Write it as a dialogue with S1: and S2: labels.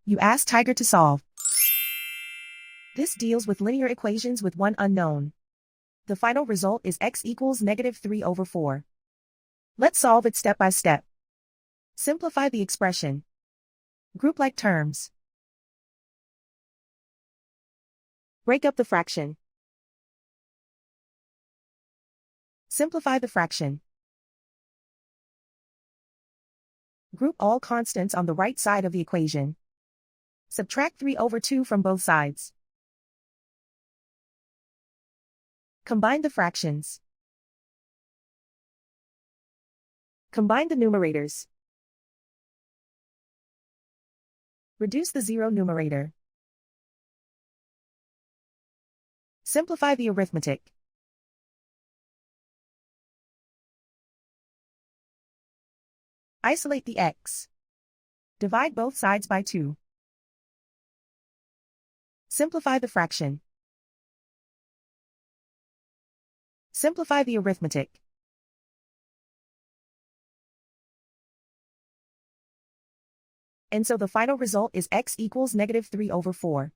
S1: You ask Tiger to solve. This deals with linear equations with one unknown. The final result is x equals -3/4. Let's solve it step by step. Simplify the expression. Group like terms. Break up the fraction. Simplify the fraction. Group all constants on the right side of the equation. Subtract 3/2 from both sides. Combine the fractions. Combine the numerators. Reduce the zero numerator. Simplify the arithmetic. Isolate the x. Divide both sides by 2. Simplify the fraction. Simplify the arithmetic. And so the final result is x equals -3/4.